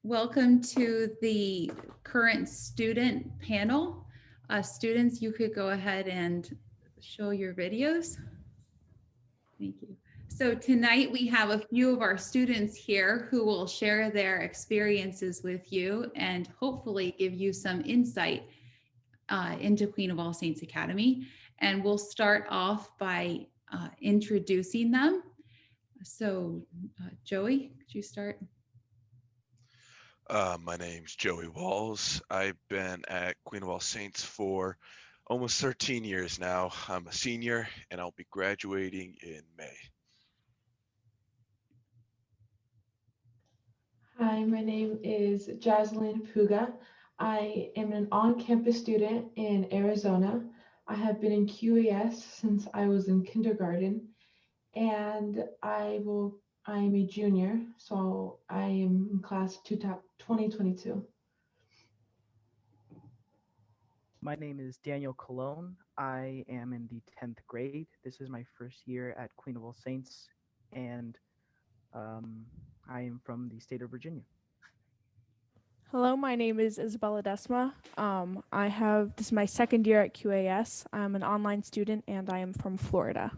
welcome to the current student panel. Students, you could go ahead and show your videos. Thank you. So tonight we have a few of our students here who will share their experiences with you and hopefully give you some insight into Queen of All Saints Academy. And we'll start off by introducing them. So Joey, could you start? My name's Joey Walls. I've been at Queen of All Saints for almost 13 years now. I'm a senior and I'll be graduating in May. Hi, my name is Jazlyn Puga. I am an on-campus student in Arizona. I have been in QAS since I was in kindergarten, and I'm a junior, so I am in class 2022. My name is Daniel Colon. I am in the 10th grade. This is my first year at Queen of All Saints, and I am from the state of Virginia. Hello, my name is Isabel Ledesma. This is my second year at QAS. I'm an online student and I am from Florida.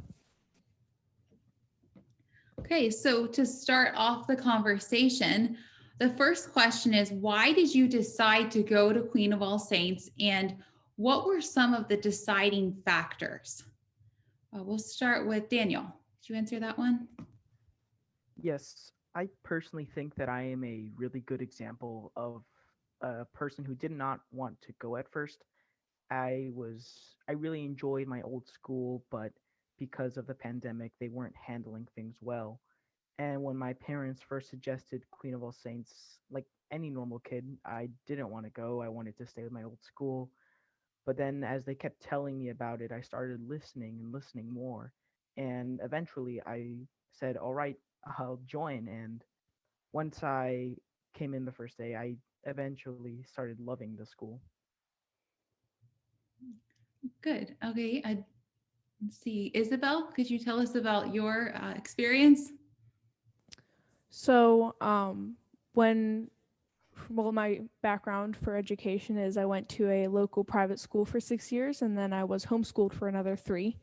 Okay, so to start off the conversation, the first question is, why did you decide to go to Queen of All Saints, and what were some of the deciding factors? We'll start with Daniel. Could you answer that one? Yes, I personally think that I am a really good example of a person who did not want to go at first. I really enjoyed my old school, but because of the pandemic, they weren't handling things well. And when my parents first suggested Queen of All Saints, like any normal kid, I didn't want to go. I wanted to stay with my old school. But then as they kept telling me about it, I started listening and listening more. And eventually I said, all right, I'll join. And once I came in the first day, I eventually started loving the school. Good. Okay. Let's see. Isabel, could you tell us about your experience? So my background for education is I went to a local private school for 6 years and then I was homeschooled for another 3.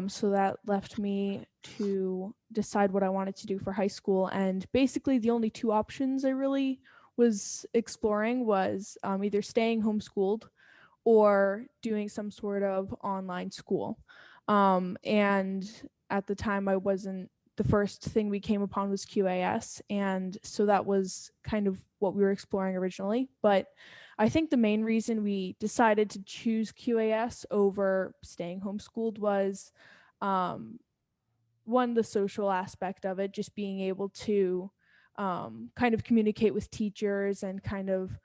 So that left me to decide what I wanted to do for high school. And basically the only 2 options I really was exploring was either staying homeschooled or doing some sort of online school. And at the time the first thing we came upon was QAS. And so that was kind of what we were exploring originally. But I think the main reason we decided to choose QAS over staying homeschooled was one, the social aspect of it, just being able to kind of communicate with teachers and kind of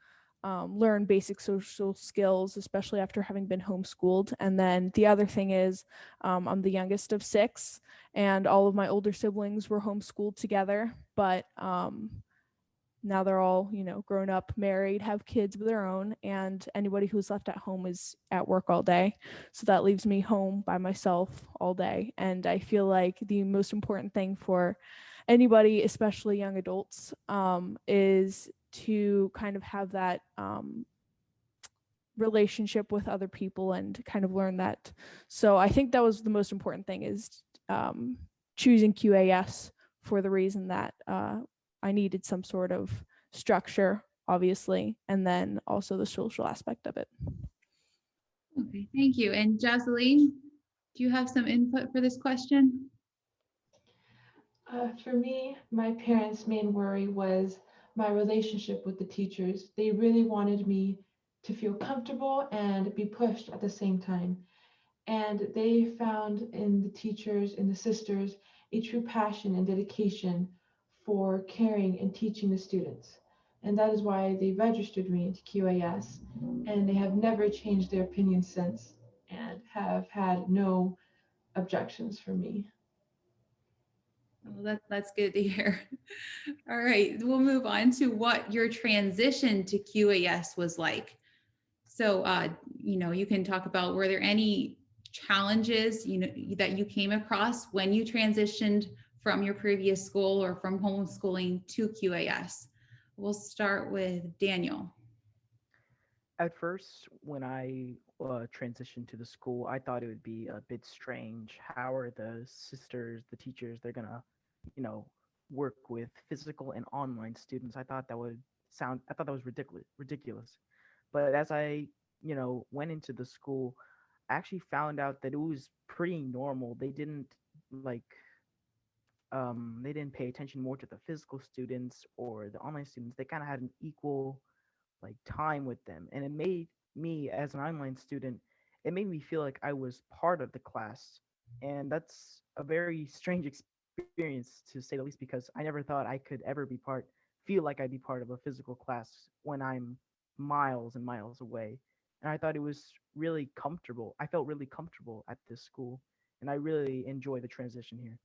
learn basic social skills, especially after having been homeschooled. And then the other thing is I'm the youngest of 6 and all of my older siblings were homeschooled together, but now they're all, grown up, married, have kids of their own, and anybody who's left at home is at work all day. So that leaves me home by myself all day. And I feel like the most important thing for anybody, especially young adults, is to kind of have that relationship with other people and kind of learn that. So I think that was the most important thing, is choosing QAS for the reason that I needed some sort of structure, obviously, and then also the social aspect of it. Okay, thank you. And Jazlyn, do you have some input for this question? For me, my parents' main worry was my relationship with the teachers. They really wanted me to feel comfortable and be pushed at the same time. And they found in the teachers and the sisters a true passion and dedication for caring and teaching the students. And that is why they registered me into QAS. And they have never changed their opinion since and have had no objections for me. Well, that's good to hear. All right, we'll move on to what your transition to QAS was like. So, you can talk about, were there any challenges, that you came across when you transitioned from your previous school or from homeschooling to QAS? We'll start with Daniel. At first, when I transitioned to the school, I thought it would be a bit strange. How are the sisters, the teachers, they're gonna, you know, work with physical and online students? I thought that was ridiculous. But as I, went into the school, I actually found out that it was pretty normal. Like, they didn't pay attention more to the physical students or the online students. They kind of had an equal like time with them, and it made me as an online student, it made me feel like I was part of the class. And that's a very strange experience, to say the least, because I never thought I could ever feel like I'd be part of a physical class when I'm miles and miles away. And I thought it was really comfortable. I felt really comfortable at this school, and I really enjoy the transition here.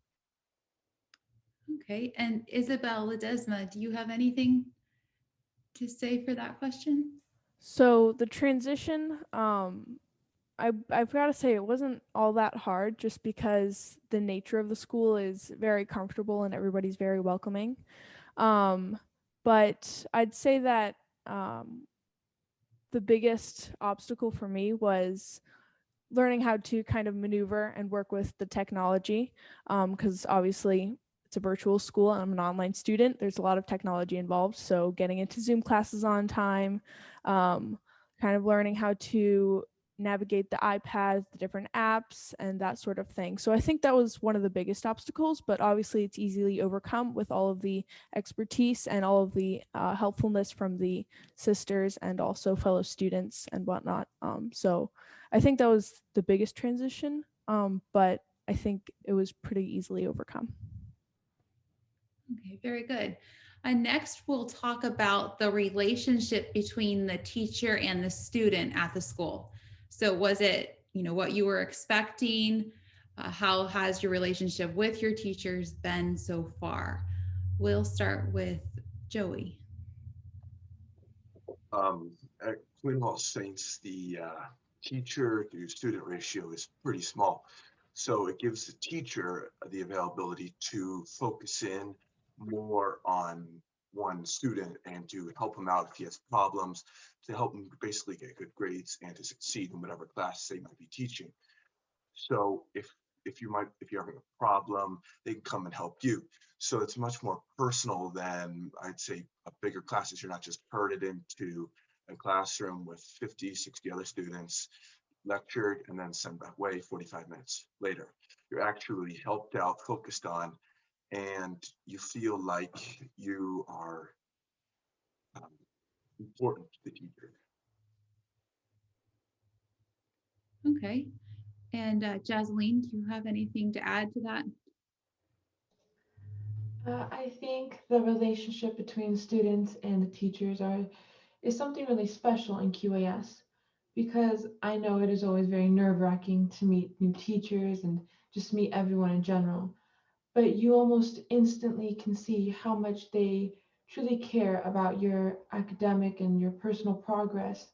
Okay, and Isabel Ledesma, do you have anything to say for that question? So the transition, I've got to say it wasn't all that hard, just because the nature of the school is very comfortable and everybody's very welcoming. Um, but I'd say that um, the biggest obstacle for me was learning how to kind of maneuver and work with the technology, because obviously it's a virtual school and I'm an online student. There's a lot of technology involved. So getting into Zoom classes on time, um, kind of learning how to navigate the iPad, the different apps, and that sort of thing. So I think that was one of the biggest obstacles, but obviously it's easily overcome with all of the expertise and all of the helpfulness from the sisters and also fellow students and whatnot. So I think that was the biggest transition, but I think it was pretty easily overcome. Okay, very good. Next, we'll talk about the relationship between the teacher and the student at the school. So was it, what you were expecting? How has your relationship with your teachers been so far? We'll start with Joey. At Queenwell Saints, the teacher to student ratio is pretty small. So it gives the teacher the availability to focus in more on one student and to help him out if he has problems, to help him basically get good grades and to succeed in whatever class they might be teaching. So if you're having a problem, they can come and help you. So it's much more personal than, I'd say, a bigger classes. You're not just herded into a classroom with 50, 60 other students, lectured, and then sent back away 45 minutes later. You're actually helped out, focused on, and you feel like you are um, important to the teacher. Okay. And Jazlyn, do you have anything to add to that? I think the relationship between students and the teachers is something really special in QAS, because I know it is always very nerve-wracking to meet new teachers and just meet everyone in general. But you almost instantly can see how much they truly care about your academic and your personal progress.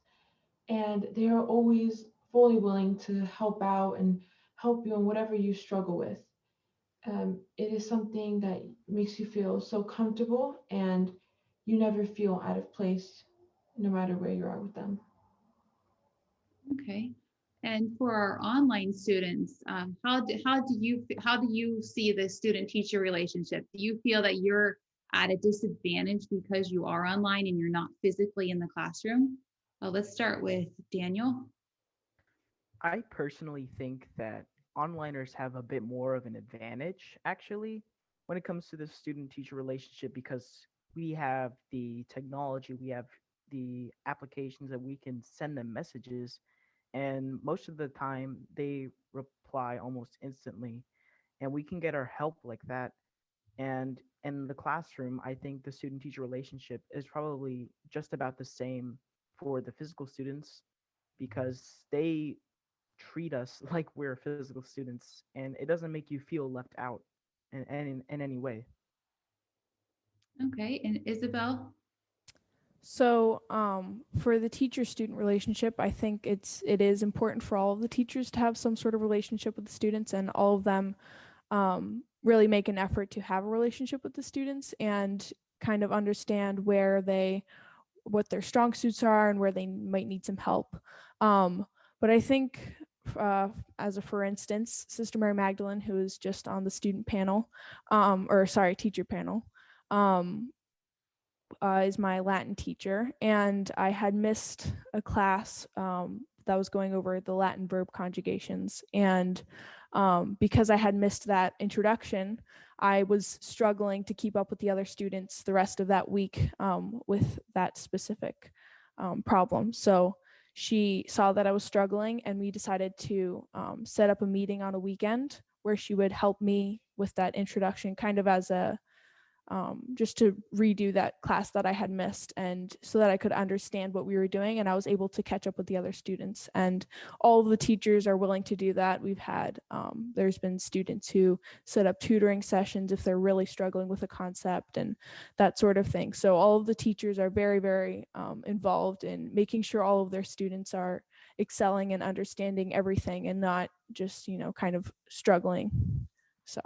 And they are always fully willing to help out and help you in whatever you struggle with. It is something that makes you feel so comfortable, and you never feel out of place no matter where you are with them. Okay. And for our online students, how do you see the student teacher relationship? Do you feel that you're at a disadvantage because you are online and you're not physically in the classroom? Let's start with Daniel. I personally think that onliners have a bit more of an advantage, actually, when it comes to the student teacher relationship, because we have the technology, we have the applications that we can send them messages, and most of the time they reply almost instantly, and we can get our help like that. And in the classroom, I think the student teacher relationship is probably just about the same for the physical students, because they treat us like we're physical students, and it doesn't make you feel left out in any way. Okay. And Isabel? So, for the teacher-student relationship, I think it is important for all of the teachers to have some sort of relationship with the students, and all of them really make an effort to have a relationship with the students. And kind of understand what their strong suits are and where they might need some help. But I think, for instance, Sister Mary Magdalene, who is just on the student panel, teacher panel, is my Latin teacher, and I had missed a class that was going over the Latin verb conjugations, and because I had missed that introduction, I was struggling to keep up with the other students the rest of that week with that specific problem. So she saw that I was struggling, and we decided to set up a meeting on a weekend where she would help me with that introduction, kind of as a just to redo that class that I had missed, and so that I could understand what we were doing, and I was able to catch up with the other students. And all of the teachers are willing to do that. We've had there's been students who set up tutoring sessions if they're really struggling with a concept and that sort of thing. So all of the teachers are very, very involved in making sure all of their students are excelling and understanding everything and not just, kind of struggling. So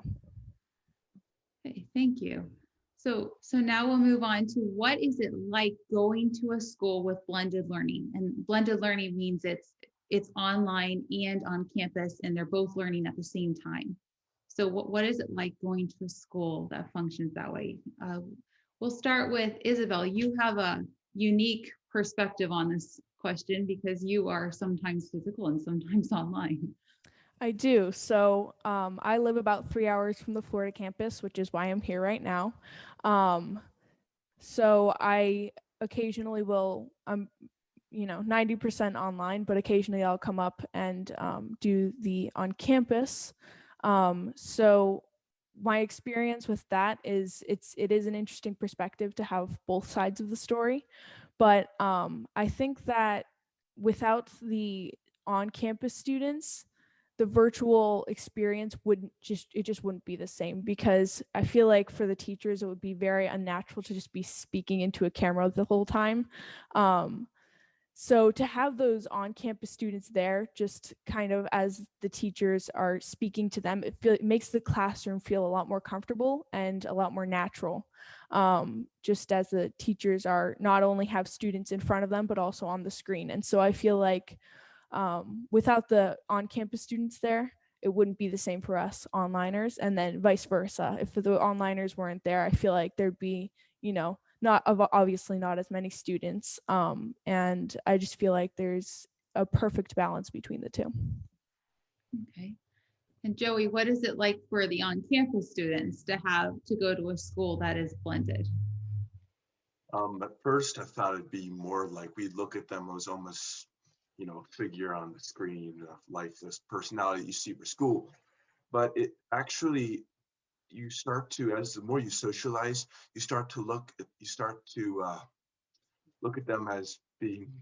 Okay, thank you. So now we'll move on to what is it like going to a school with blended learning? And blended learning means it's online and on campus, and they're both learning at the same time. So what is it like going to a school that functions that way? We'll start with Isabel. You have a unique perspective on this question because you are sometimes physical and sometimes online. I do. So I live about 3 hours from the Florida campus, which is why I'm here right now. So I occasionally will, 90% online, but occasionally I'll come up and do the on campus. So my experience with that is it is an interesting perspective to have both sides of the story. But I think that without the on-campus students, the virtual experience just wouldn't be the same, because I feel like for the teachers, it would be very unnatural to just be speaking into a camera the whole time. So to have those on-campus students there, just kind of as the teachers are speaking to them, it makes the classroom feel a lot more comfortable and a lot more natural. Just as the teachers are not only have students in front of them, but also on the screen. And so I feel like without the on-campus students there, it wouldn't be the same for us onliners, and then vice versa. If the onliners weren't there, I feel like there'd be, obviously not as many students. And I just feel like there's a perfect balance between the two. Okay. And Joey, what is it like for the on-campus students to go to a school that is blended? At first I thought it'd be more like we'd look at them as almost, figure on the screen, a lifeless personality you see for school. But it actually, you start to, as the more you socialize, you start to look at them as being,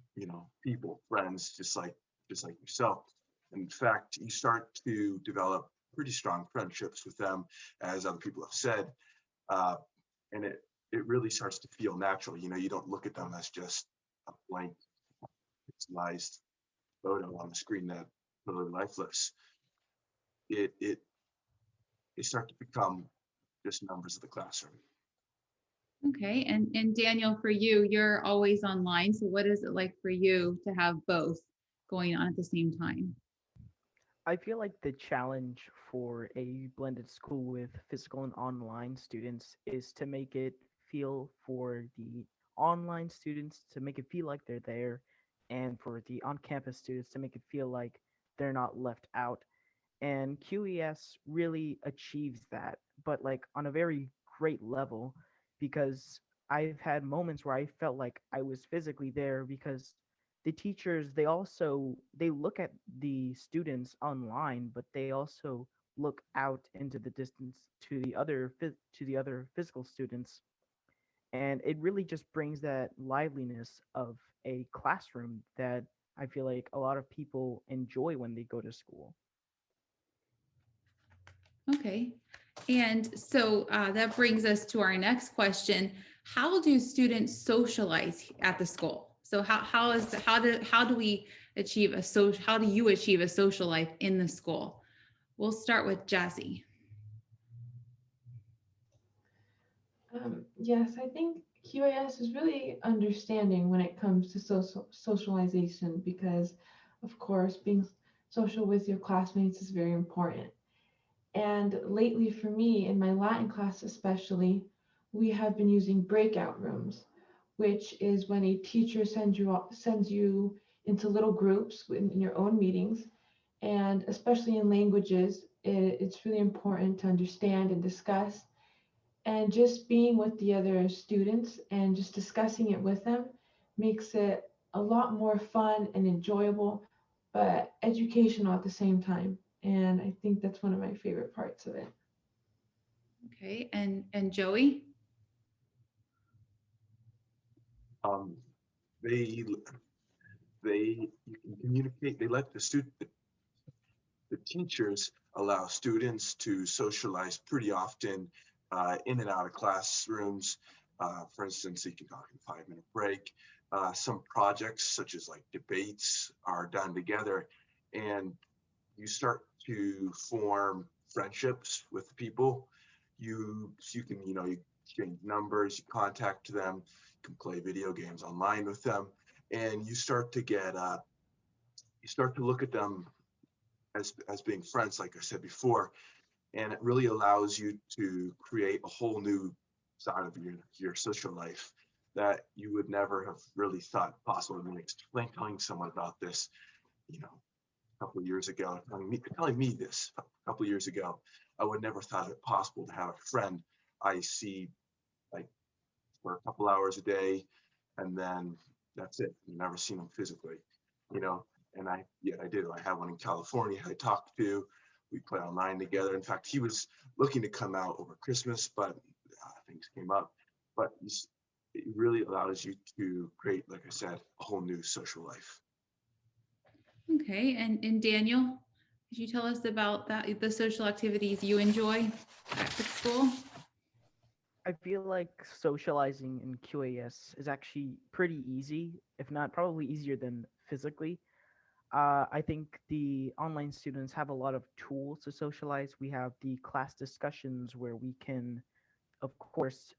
people, friends, just like yourself. In fact, you start to develop pretty strong friendships with them, as other people have said, and it really starts to feel natural. You don't look at them as just a blank, pixelized photo on the screen that totally lifeless. They start to become just members of the classroom. Okay, and Daniel, for you, you're always online. So what is it like for you to have both going on at the same time? I feel like the challenge for a blended school with physical and online students is to make it feel for the online students to make it feel like they're there, and for the on-campus students to make it feel like they're not left out. And QES really achieves that, but like on a very great level, because I've had moments where I felt like I was physically there, because the teachers, they look at the students online, but they also look out into the distance to the other physical students, and it really just brings that liveliness of a classroom that I feel like a lot of people enjoy when they go to school. Okay, and so that brings us to our next question. How do students socialize at the school? So how do you achieve a social life in the school? We'll start with Jazzy. Yes, I think QAS is really understanding when it comes to socialization because, of course, being social with your classmates is very important. And lately, for me, in my Latin class especially, we have been using breakout rooms, which is when a teacher sends you into little groups in your own meetings. And especially in languages, it's really important to understand and discuss. And just being with the other students and just discussing it with them makes it a lot more fun and enjoyable, but educational at the same time. And I think that's one of my favorite parts of it. Okay, and Joey? Um, they you can communicate. They let the teachers allow students to socialize pretty often in and out of classrooms. For instance, you can talk in 5-minute break. Some projects such as like debates are done together, and you start to form friendships with people. You can you exchange numbers, you contact them, you can play video games online with them, and you start to look at them as being friends, like I said before, and it really allows you to create a whole new side of your social life that you would never have really thought possible. I mean, telling someone about this, a couple of years ago, telling me this a couple of years ago, I would never thought it possible to have a friend I see like for a couple hours a day, and then that's it. I've never seen them physically, you know. And I do. I have one in California I talked to. We play online together. In fact, he was looking to come out over Christmas, but things came up. But it really allows you to create, like I said, a whole new social life. Okay, and Daniel, could you tell us about the social activities you enjoy at school? I feel like socializing in QAS is actually pretty easy, if not probably easier than physically. I think the online students have a lot of tools to socialize. We have the class discussions where we can, of course,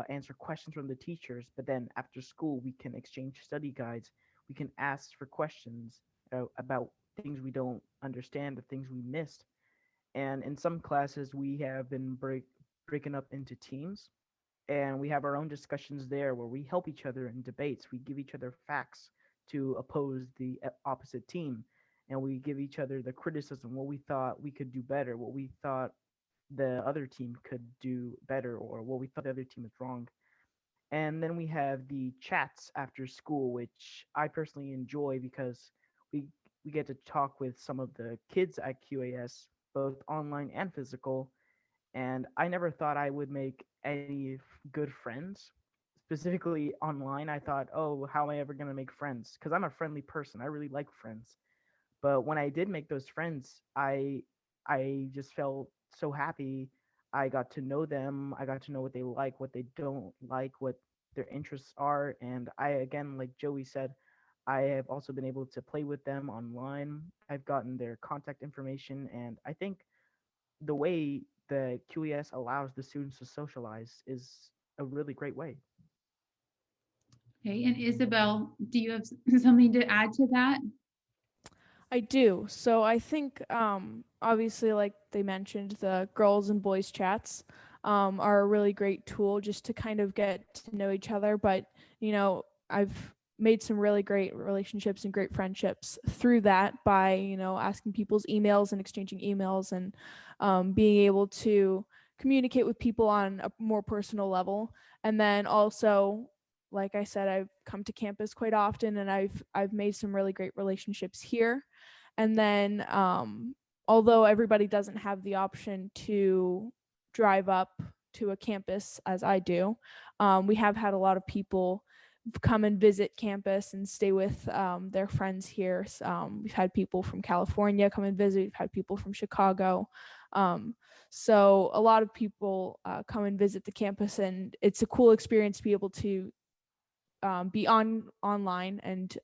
answer questions from the teachers, but then after school, we can exchange study guides. We can ask for questions about things we don't understand, the things we missed. And in some classes, we have been breaking up into teams, and we have our own discussions there where we help each other in debates. We give each other facts to oppose the opposite team, and we give each other the criticism, what we thought we could do better, what we thought the other team could do better, or what we thought the other team is wrong. And then we have the chats after school, which I personally enjoy because we we get to talk with some of the kids at QAS, both online and physical. And I never thought I would make any good friends. Specifically online, I thought, oh, how am I ever going to make friends? Because I'm a friendly person. I really like friends. But when I did make those friends, I just felt so happy. I got to know them. I got to know what they like, what they don't like, what their interests are. And I, again, like Joey said, I have also been able to play with them online. I've gotten their contact information. And I think the way the QES allows the students to socialize is a really great way. Okay, and Isabel, do you have something to add to that? I do. So I think obviously, like they mentioned, the girls and boys chats are a really great tool just to kind of get to know each other. But I've made some really great relationships and great friendships through that by asking people's emails and exchanging emails and being able to communicate with people on a more personal level. And then also, like I said, I've come to campus quite often, and I've made some really great relationships here. And then, although everybody doesn't have the option to drive up to a campus as I do, we have had a lot of people come and visit campus and stay with their friends here. We've had people from California come and visit. We've had people from Chicago. So a lot of people come and visit the campus, and it's a cool experience to be able to be online and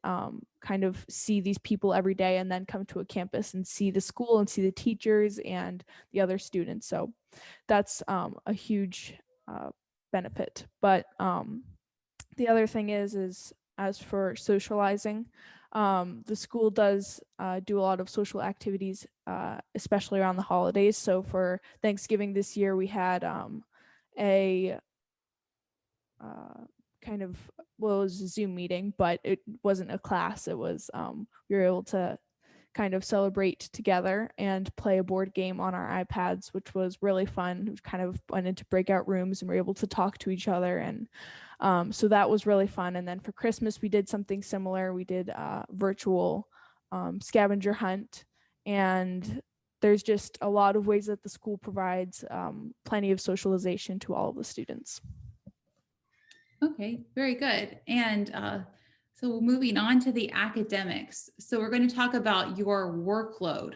kind of see these people every day, and then come to a campus and see the school and see the teachers and the other students. So that's a huge benefit. But the other thing is as for socializing, the school does do a lot of social activities, especially around the holidays. So for Thanksgiving this year, we had a kind of, well, it was a Zoom meeting, but it wasn't a class. It was we were able to kind of celebrate together and play a board game on our iPads, which was really fun. We kind of went into breakout rooms and were able to talk to each other, and so that was really fun. And then for Christmas, we did something similar. We did virtual scavenger hunt, and there's just a lot of ways that the school provides plenty of socialization to all of the students. Okay, very good. And so moving on to the academics. So we're going to talk about your workload.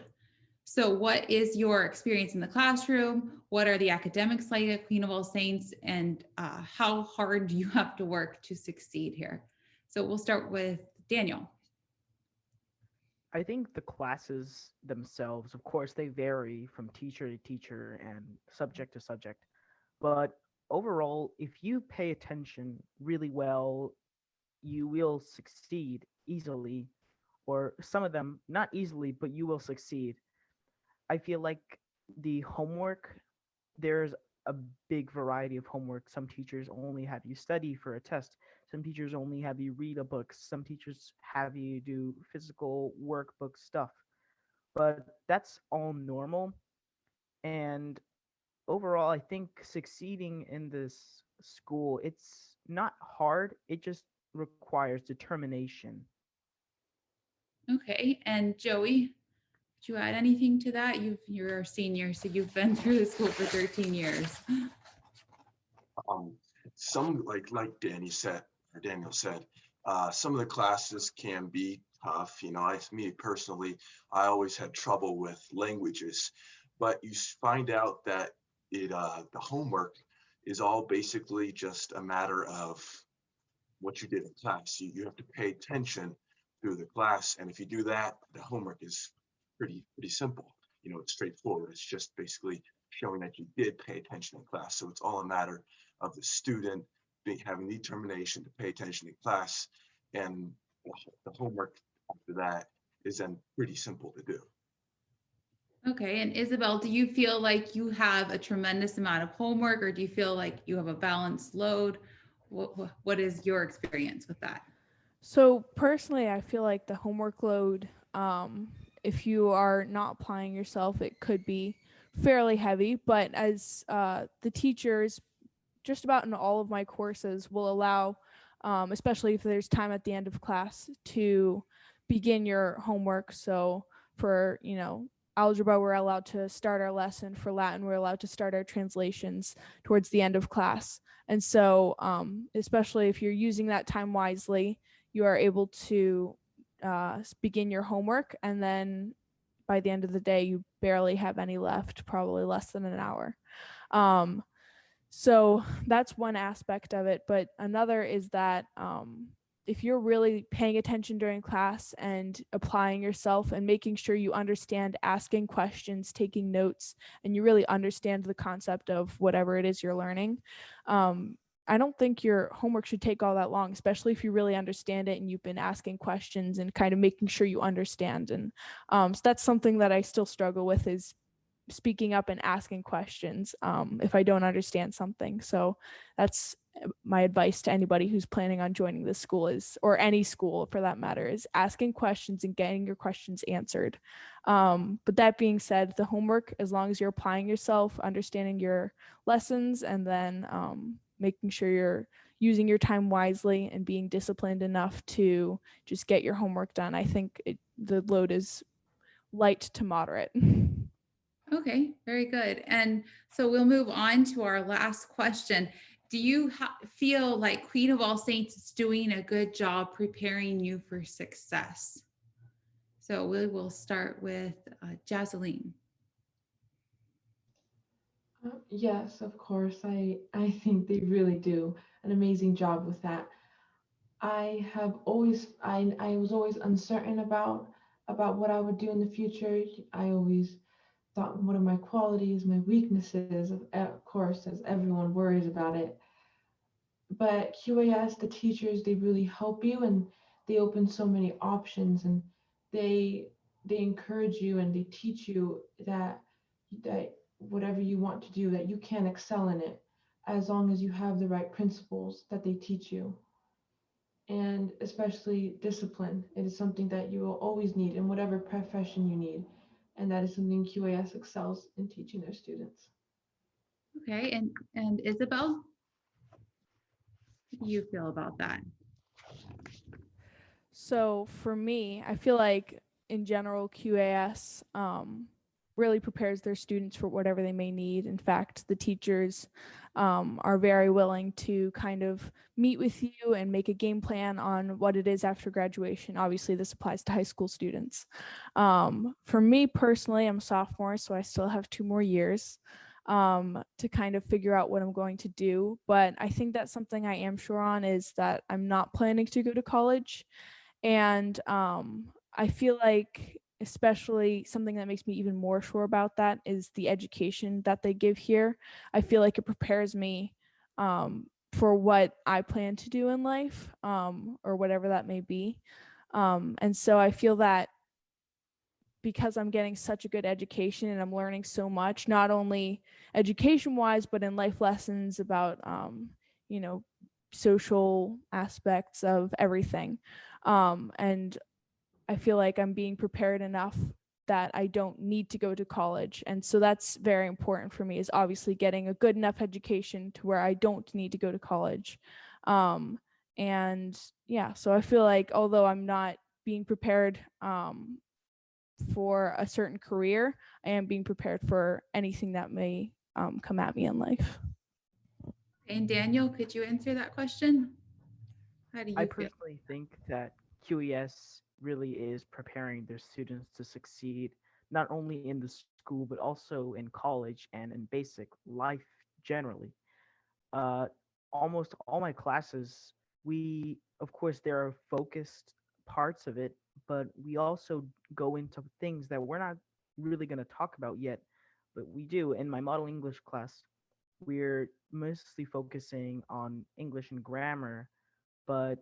So what is your experience in the classroom? What are the academics like at Queen of All Saints? And how hard do you have to work to succeed here? So we'll start with Daniel. I think the classes themselves, of course, they vary from teacher to teacher and subject to subject. But overall, if you pay attention really well, you will succeed easily, or some of them not easily, but you will succeed. I feel like the homework, there's a big variety of homework. Some teachers only have you study for a test. Some teachers only have you read a book. Some teachers have you do physical workbook stuff. But that's all normal. And overall, I think succeeding in this school, it's not hard. It just requires determination. Okay, and Joey, would you add anything to that? You're a senior, so you've been through the school for 13 years. Some like Danny said, or Daniel said, some of the classes can be tough. You know, me personally, I always had trouble with languages, but you find out that the homework is all basically just a matter of what you did in class. You have to pay attention through the class, and if you do that, the homework is pretty simple. You know, it's straightforward. It's just basically showing that you did pay attention in class. So it's all a matter of the student having the determination to pay attention in class, and the homework after that is then pretty simple to do. Okay, and Isabel, do you feel like you have a tremendous amount of homework, or do you feel like you have a balanced load? What is your experience with that? So personally, I feel like the homework load, if you are not applying yourself, it could be fairly heavy. But as the teachers, just about in all of my courses, will allow, especially if there's time at the end of class, to begin your homework. So for, algebra, we're allowed to start our lesson. For Latin, we're allowed to start our translations towards the end of class. And so, especially if you're using that time wisely, you are able to begin your homework, and then by the end of the day, you barely have any left, probably less than an hour. So that's one aspect of it. But another is that if you're really paying attention during class and applying yourself and making sure you understand, asking questions, taking notes, and you really understand the concept of whatever it is you're learning, I don't think your homework should take all that long, especially if you really understand it and you've been asking questions and kind of making sure you understand. And so that's something that I still struggle with, is speaking up and asking questions if I don't understand something. So that's my advice to anybody who's planning on joining this school, or any school for that matter, is asking questions and getting your questions answered. But that being said, the homework, as long as you're applying yourself, understanding your lessons, and then making sure you're using your time wisely and being disciplined enough to just get your homework done, I think the load is light to moderate. Okay, very good. And so we'll move on to our last question. Do you feel like Queen of All Saints is doing a good job preparing you for success? So we will start with Jazlyn. Yes, of course. I think they really do an amazing job with that. I was always uncertain about what I would do in the future. I always thought, what are my qualities, my weaknesses, of course, as everyone worries about it. But QAS, the teachers, they really help you, and they open so many options, and they they encourage you, and they teach you that whatever you want to do, that you can excel in it as long as you have the right principles that they teach you. And especially discipline. It is something that you will always need in whatever profession you need. And that is something QAS excels in teaching their students. Okay, and Isabel, how do you feel about that? So for me, I feel like in general, QAS really prepares their students for whatever they may need. In fact, the teachers are very willing to kind of meet with you and make a game plan on what it is after graduation. Obviously, this applies to high school students. For me personally, I'm a sophomore, so I still have 2 more years to kind of figure out what I'm going to do. But I think that something I am sure on is that I'm not planning to go to college. And I feel like, especially something that makes me even more sure about that is the education that they give here. I feel like it prepares me for what I plan to do in life, or whatever that may be. And so I feel that because I'm getting such a good education and I'm learning so much, not only education wise, but in life lessons about, you know, social aspects of everything. And I feel like I'm being prepared enough that I don't need to go to college. And so that's very important for me, is obviously getting a good enough education to where I don't need to go to college. And yeah, so I feel like although I'm not being prepared for a certain career, I am being prepared for anything that may come at me in life. And Daniel, could you answer that question? How do I you feel? personally think that QES really is preparing their students to succeed not only in the school but also in college and in basic life generally. Uh, Almost all my classes, we, of course, there are focused parts of it, but we also go into things that we're not really going to talk about yet, but we do. In my model English class, we're mostly focusing on English and grammar, but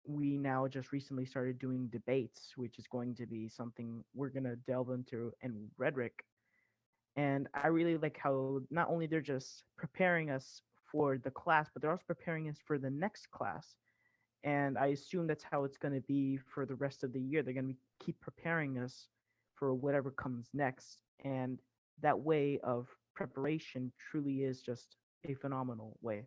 we now just recently started doing debates, which is going to be something we're going to delve into, and rhetoric. And I really like how not only they're just preparing us for the class, but they're also preparing us for the next class. And I assume that's how it's going to be for the rest of the year. They're going to keep preparing us for whatever comes next. And that way of preparation truly is just a phenomenal way.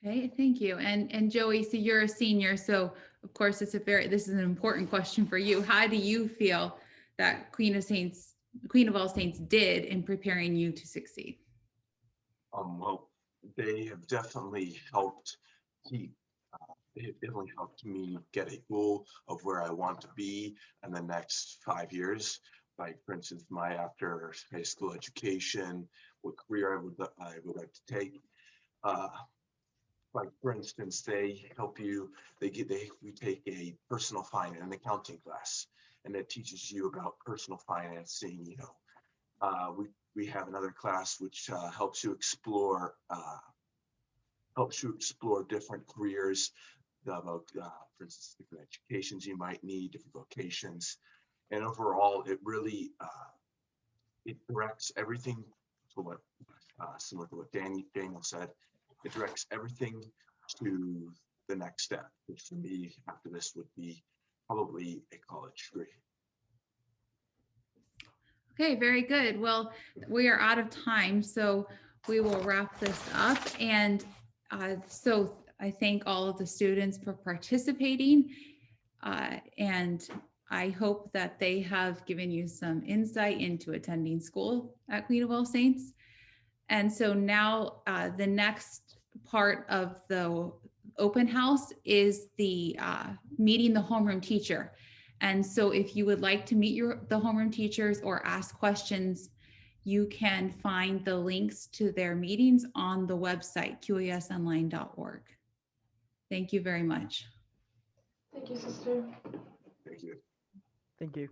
Okay, thank you. And Joey, so you're a senior, so of course this is an important question for you. How do you feel that Queen of All Saints did in preparing you to succeed? Well, they have definitely helped keep, they have definitely helped me get a goal of where I want to be in the next 5 years. Like, for instance, my after high school education, what career I would like to take. Like, for instance, they help you, we take a personal finance and accounting class, and it teaches you about personal financing. We have another class which helps you explore different careers, about, for instance, different educations you might need, different vocations, and overall, it really it directs everything to what, similar to what Daniel said. It directs everything to the next step, which for me after this would be probably a college degree. Okay, very good. Well, we are out of time, so we will wrap this up. And so I thank all of the students for participating. And I hope that they have given you some insight into attending school at Queen of All Saints. And so now the next part of the open house is the meeting the homeroom teacher. And so if you would like to meet the homeroom teachers or ask questions, you can find the links to their meetings on the website, qasonline.org. Thank you very much. Thank you, sister. Thank you. Thank you.